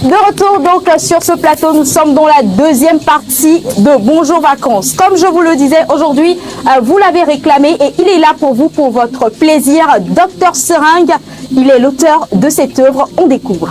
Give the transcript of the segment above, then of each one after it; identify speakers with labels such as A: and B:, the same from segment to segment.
A: De retour donc sur ce plateau, nous sommes dans la deuxième partie de Bonjour Vacances. Comme je vous le disais aujourd'hui, vous l'avez réclamé et il est là pour vous, pour votre plaisir. Dr Seringue, il est l'auteur de cette œuvre. On découvre.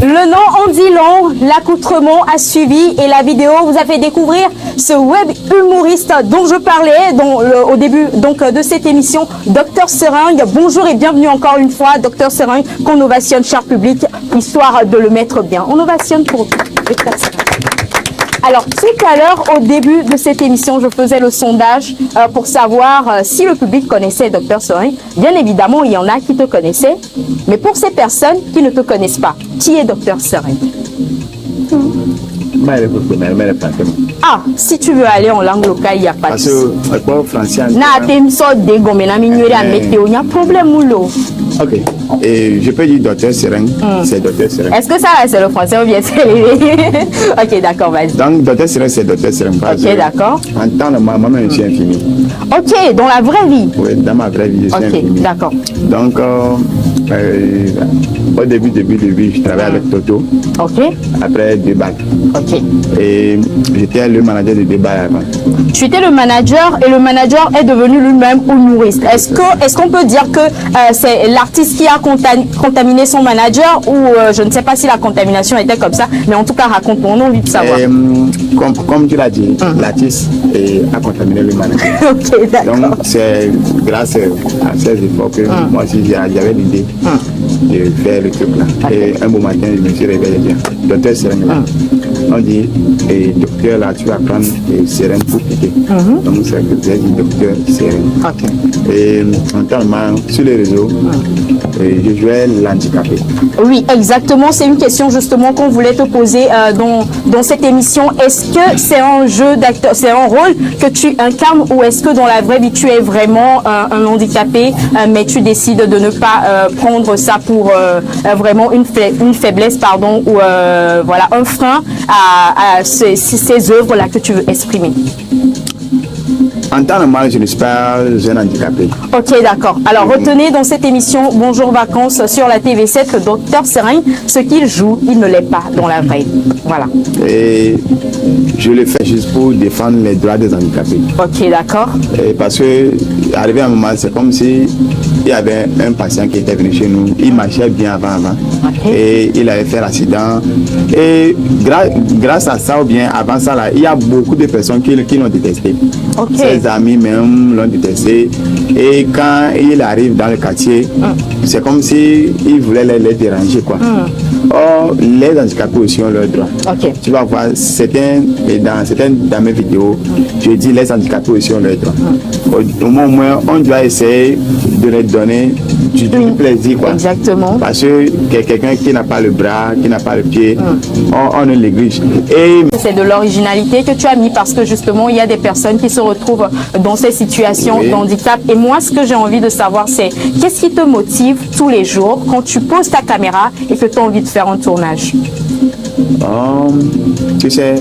A: Le nom en dit long, l'accoutrement a suivi et la vidéo vous a fait découvrir ce web humoriste dont je parlais au début donc, de cette émission, Dr Seringue. Bonjour et bienvenue encore une fois, Dr Seringue, qu'on ovationne, cher public, histoire de le mettre bien. On ovationne pour Dr Seringue. Alors, tout à l'heure, au début de cette émission, je faisais le sondage pour savoir si le public connaissait Dr Seringue. Bien évidemment, il y en a qui te connaissaient. Mais pour ces personnes qui ne te connaissent pas, qui est Dr Seringue? Ah, si tu veux aller en langue locale, il n'y a pas de souci. Il y a problème ou l'eau?
B: Ok. Et je peux dire Dr Seringue, c'est Dr Seringue.
A: Est-ce que ça c'est le français ou bien c'est le... Ok, d'accord, vas-y.
B: Donc Dr Seringue, c'est Dr Seringue.
A: Ok, d'accord.
B: En temps de moi-même, je suis infirmier.
A: Ok, dans la vraie vie?
B: Oui, dans ma vraie vie, je suis infirmier.
A: Ok, d'accord.
B: Donc, au début, je travaillais avec Toto. Ok. Après 2 bacs. Ok. Et j'étais le manager de 2 bacs avant.
A: Tu étais le manager et le manager est devenu lui-même humoriste. Est-ce qu'on peut dire que c'est l'artiste qui a contaminé son manager ou je ne sais pas si la contamination était comme ça, mais en tout cas raconte-moi, on a envie de savoir.
B: Comme tu l'as dit, l'artiste a contaminé le manager. Ok, d'accord. Donc c'est grâce à ces efforts que moi aussi j'avais l'idée de faire le truc là. Et un beau matin, je me suis réveillé bien. Docteur Seringue là. On dit, docteur là, tu vas prendre Seringue pour piquer. Donc c'est dit docteur Seringue. Et notamment sur les réseaux, je jouais l'handicapé. Oui, exactement. C'est une question justement qu'on voulait te poser dans cette émission. Est-ce que c'est un jeu d'acteur, c'est un rôle que tu incarnes ou est-ce que dans la vraie vie tu es vraiment un handicapé, mais tu décides de ne pas prendre ça pour vraiment une faiblesse, pardon, ou voilà, un frein à ces œuvres-là que tu veux exprimer? En temps normal, je ne suis pas un handicapé.
A: Ok, d'accord. Alors, retenez dans cette émission Bonjour Vacances sur la TV7 que Dr Seringue, ce qu'il joue, il ne l'est pas dans la vraie. Voilà.
B: Et je le fais juste pour défendre les droits des handicapés. Ok, d'accord. Parce que, arrivé à un moment, c'est comme si il y avait un patient qui était venu chez nous. Il marchait bien avant. Okay. Et il avait fait l'accident. Et grâce à ça, ou bien avant ça, là, il y a beaucoup de personnes qui l'ont détesté. Okay. Ses amis même l'ont détesté. Et quand il arrive dans le quartier, c'est comme si il voulait les déranger, quoi. Or, les handicapés aussi ont leurs droits.
A: Ok.
B: Tu vas voir, dans certaines de mes vidéos, je dis les handicapés aussi ont leurs droits. Au moins, on doit essayer de leur donner du plaisir. Quoi.
A: Exactement.
B: Parce que quelqu'un qui n'a pas le bras, qui n'a pas le pied, on ne néglige. Et
A: c'est de l'originalité que tu as mis parce que justement, il y a des personnes qui se retrouvent dans ces situations de handicap. Et moi, ce que j'ai envie de savoir, c'est qu'est-ce qui te motive tous les jours quand tu poses ta caméra et que tu as envie de faire un tournage?
B: Tu sais,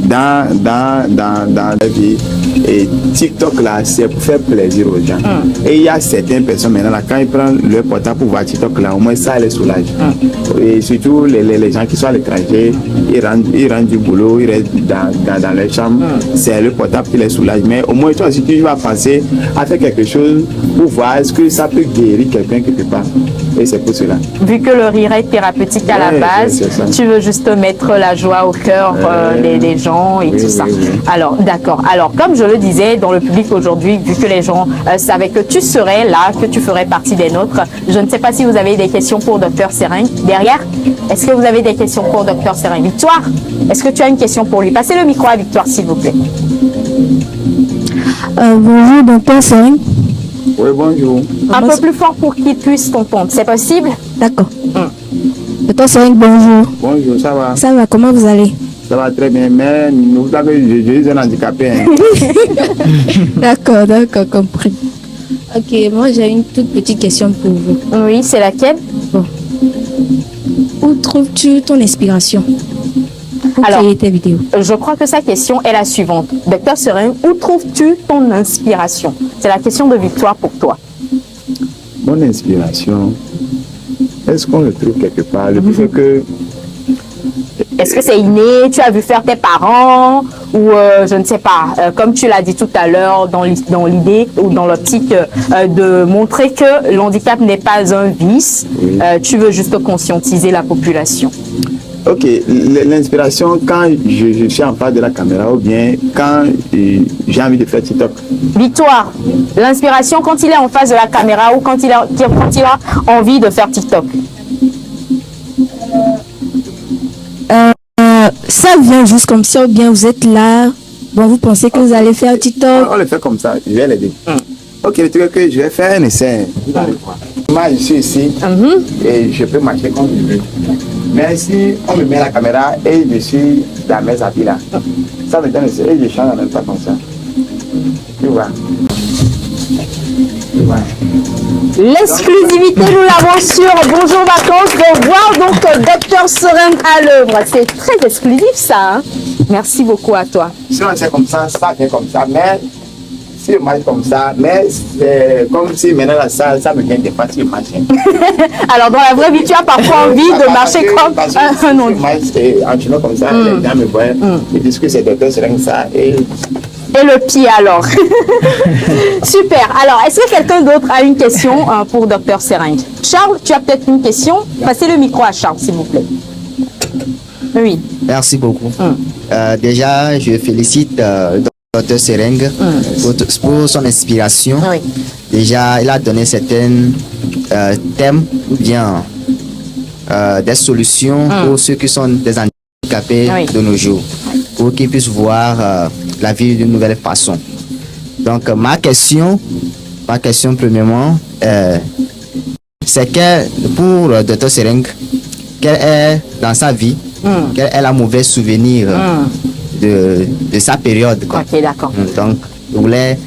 B: dans la vie, et TikTok là, c'est pour faire plaisir aux gens. Et il y a certaines personnes maintenant là, quand ils prennent leur portable pour voir TikTok là, au moins ça les soulage. Et surtout les gens qui sont à l'étranger, ils rentrent du boulot, ils restent dans leur chambre, c'est le portable qui les soulage. Mais au moins toi aussi tu vas penser à faire quelque chose pour voir est-ce que ça peut guérir quelqu'un quelque part. Et c'est pour cela.
A: Vu que le rire est thérapeutique à la base, tu veux juste mettre la joie au cœur des gens et tout ça. Alors, d'accord. Alors, comme je le disais, dans le public aujourd'hui, vu que les gens savaient que tu serais là, que tu ferais partie des nôtres, je ne sais pas si vous avez des questions pour Dr Seringue. Derrière, est-ce que vous avez des questions pour Dr Seringue? Victoire, est-ce que tu as une question pour lui? Passez le micro à Victoire, s'il vous plaît.
C: Bonjour, Dr Seringue.
B: Oui, bonjour.
A: Un peu plus fort pour qu'il puisse t'entendre. C'est possible?
C: D'accord. Dr Seringue, bonjour.
B: Bonjour, ça va?
C: Ça va, comment vous allez?
B: Ça va très bien, mais vous savez, je suis un handicapé. Hein.
C: D'accord, compris. Ok, moi j'ai une toute petite question pour vous.
A: Oui, c'est laquelle?
C: Bon. Où trouves-tu ton inspiration pour créer tes vidéos?
A: Je crois que sa question est la suivante. Dr Seringue, où trouves-tu ton inspiration? C'est la question de Victoire pour toi.
B: Mon inspiration, est-ce qu'on le trouve quelque part? Le fait que...
A: Est-ce que c'est inné? Tu as vu faire tes parents? Ou je ne sais pas, comme tu l'as dit tout à l'heure, dans l'idée ou dans l'optique de montrer que l'handicap n'est pas un vice, tu veux juste conscientiser la population.
B: Ok, l'inspiration quand je suis en face de la caméra ou bien quand j'ai envie de faire TikTok.
A: Victoire, l'inspiration quand il est en face de la caméra ou quand il a envie de faire TikTok.
C: Ça vient juste comme ça ou bien vous êtes là, bon vous pensez que vous allez faire TikTok?
B: On le fait comme ça, je vais l'aider. Ok, le truc que je vais faire un essai. Moi je suis ici et je peux marcher comme je veux. Mais si on me met la caméra et je suis dans mes habits là, ça me donne et je change en même temps comme ça. Tu vois.
A: L'exclusivité, nous l'avons sur Bonjour Vacances de voir donc Dr Seringue à l'œuvre. C'est très exclusif ça. Hein? Merci beaucoup à toi.
B: Si on fait comme ça vient comme ça. Mais si je marche comme ça, mais c'est comme si maintenant la salle, ça me vient des fois si je marche.
A: Alors dans la vraie vie, tu as parfois envie de marcher comme un autre.
B: Si je marche en chemin comme ça, les gens me voient, ils disent que c'est Dr Seringue ça.
A: Et le pied alors. Super. Alors, est-ce que quelqu'un d'autre a une question pour Dr Seringue? Charles, tu as peut-être une question? Passez le micro à Charles, s'il vous plaît. Oui.
D: Merci beaucoup. Déjà, je félicite Dr Seringue pour son inspiration.
A: Oui.
D: Déjà, il a donné certains thèmes ou bien des solutions pour ceux qui sont des handicapés de nos jours, pour qu'ils puissent voir la vie d'une nouvelle façon. Donc, ma question premièrement, c'est que pour Dr Seringue, quel est dans sa vie, quel est la mauvaise souvenir de sa période, quoi.
A: Ok, d'accord.
D: Donc, je voulais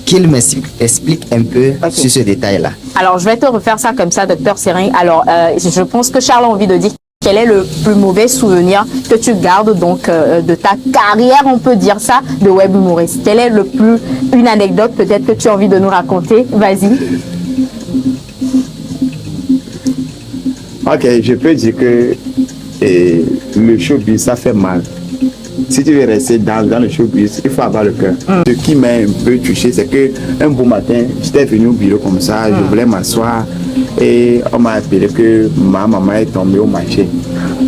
D: qu'il m'explique un peu sur ce détail-là.
A: Alors, je vais te refaire ça comme ça, Dr Seringue. Alors, je pense que Charles a envie de dire quel est le plus mauvais souvenir que tu gardes donc de ta carrière, on peut dire ça, de web humoriste. Quelle est une anecdote peut-être que tu as envie de nous raconter? Vas-y.
B: Ok, je peux dire que le showbiz, ça fait mal. Si tu veux rester dans le showbiz, il faut avoir le cœur. Ce qui m'a un peu touché, c'est qu'un beau matin, j'étais venu au bureau comme ça, je voulais m'asseoir et on m'a appelé que ma maman est tombée au marché.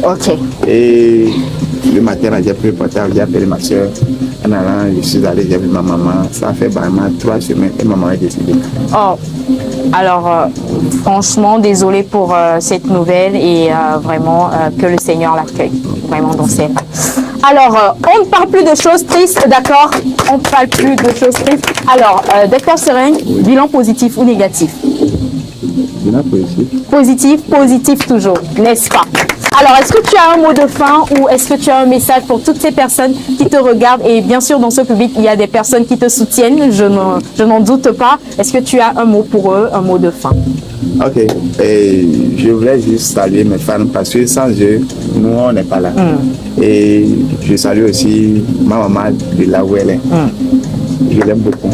A: Ok.
B: Et le matin, j'ai pris le portable, j'ai appelé ma soeur. En allant, je suis allé, j'ai vu ma maman. Ça a fait vraiment 3 semaines et maman est décédée.
A: Oh. Alors, franchement, désolé pour cette nouvelle et vraiment que le Seigneur l'accueille. Vraiment dans ses mains. Alors, on ne parle plus de choses tristes, d'accord? On ne parle plus de choses tristes. Alors, docteur Serein, bilan positif ou négatif?
B: Bilan positif.
A: Positif, positif toujours, n'est-ce pas? Alors, est-ce que tu as un mot de fin ou est-ce que tu as un message pour toutes ces personnes qui te regardent? Et bien sûr, dans ce public, il y a des personnes qui te soutiennent, je n'en doute pas. Est-ce que tu as un mot pour eux, un mot de fin?
B: Ok, et je voulais juste saluer mes fans parce que sans eux, nous, on n'est pas là. Et je salue aussi ma maman de là où elle est. Je l'aime beaucoup.